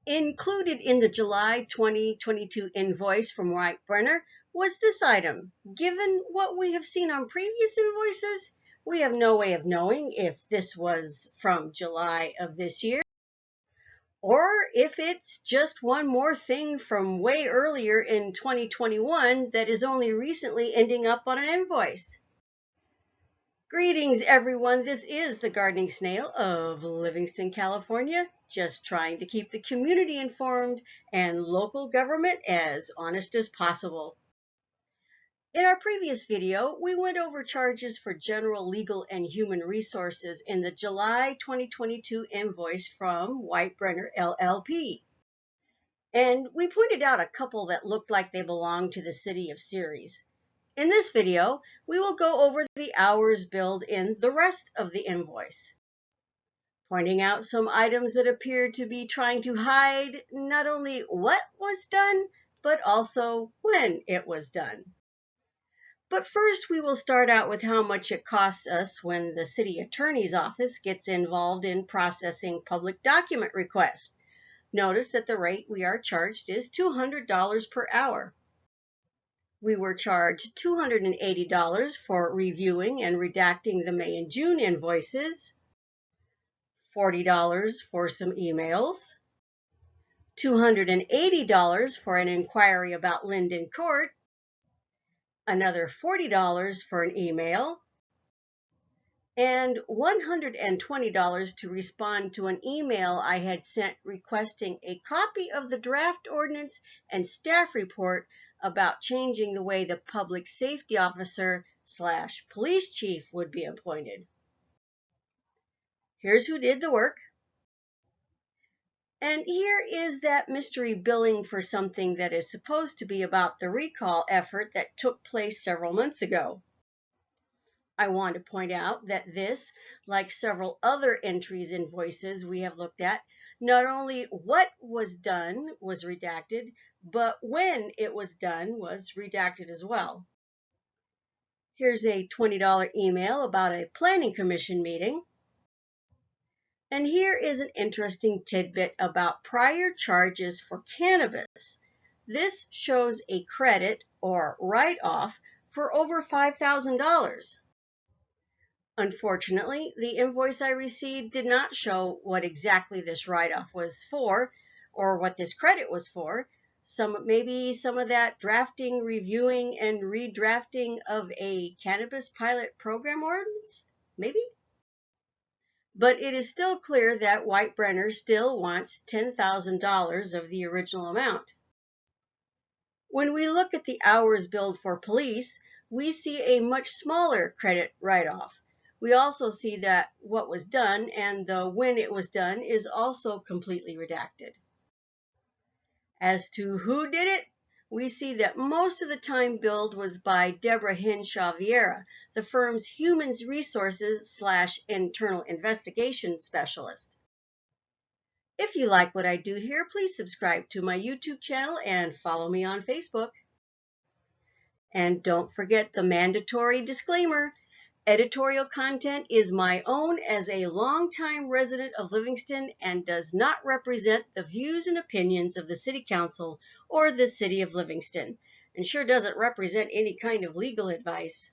Included in the July 2022 invoice from Brenner was this item. Given what we have seen on previous invoices, we have no way of knowing if this was from July of this year or if it's just one more thing from way earlier in 2021 that is only recently ending up on an invoice. Greetings, everyone. This is the Gardening Snail of Livingston, California, just trying to keep the community informed and local government as honest as possible. In our previous video, we went over charges for general legal and human resources in the July 2022 invoice from Brenner LLP. And we pointed out a couple that looked like they belonged to the City of Series. In this video, we will go over the hours billed in the rest of the invoice, pointing out some items that appear to be trying to hide not only what was done, but also when it was done. But first, we will start out with how much it costs us when the city attorney's office gets involved in processing public document requests. Notice that the rate we are charged is $200 per hour. We were charged $280 for reviewing and redacting the May and June invoices, $40 for some emails, $280 for an inquiry about Linden Court, another $40 for an email, and $120 to respond to an email I had sent requesting a copy of the draft ordinance and staff report about changing the way the public safety officer / police chief would be appointed. Here's who did the work. And here is that mystery billing for something that is supposed to be about the recall effort that took place several months ago. I want to point out that this, like several other entries invoices we have looked at, not only what was done was redacted, but when it was done was redacted as well. Here's a $20 email about a planning commission meeting. And here is an interesting tidbit about prior charges for cannabis. This shows a credit or write-off for over $5,000. Unfortunately, the invoice I received did not show what exactly this write-off was for or what this credit was for. Maybe some of that drafting, reviewing, and redrafting of a cannabis pilot program ordinance? Maybe? But it is still clear that Brenner still wants $10,000 of the original amount. When we look at the hours billed for police, we see a much smaller credit write-off. We also see that what was done and the when it was done is also completely redacted. As to who did it, we see that most of the time billed was by Deborah Hinshaw Vieira, the firm's human resources / internal investigation specialist. If you like what I do here, please subscribe to my YouTube channel and follow me on Facebook. And don't forget the mandatory disclaimer. Editorial content is my own as a longtime resident of Livingston and does not represent the views and opinions of the City Council or the City of Livingston, and sure doesn't represent any kind of legal advice.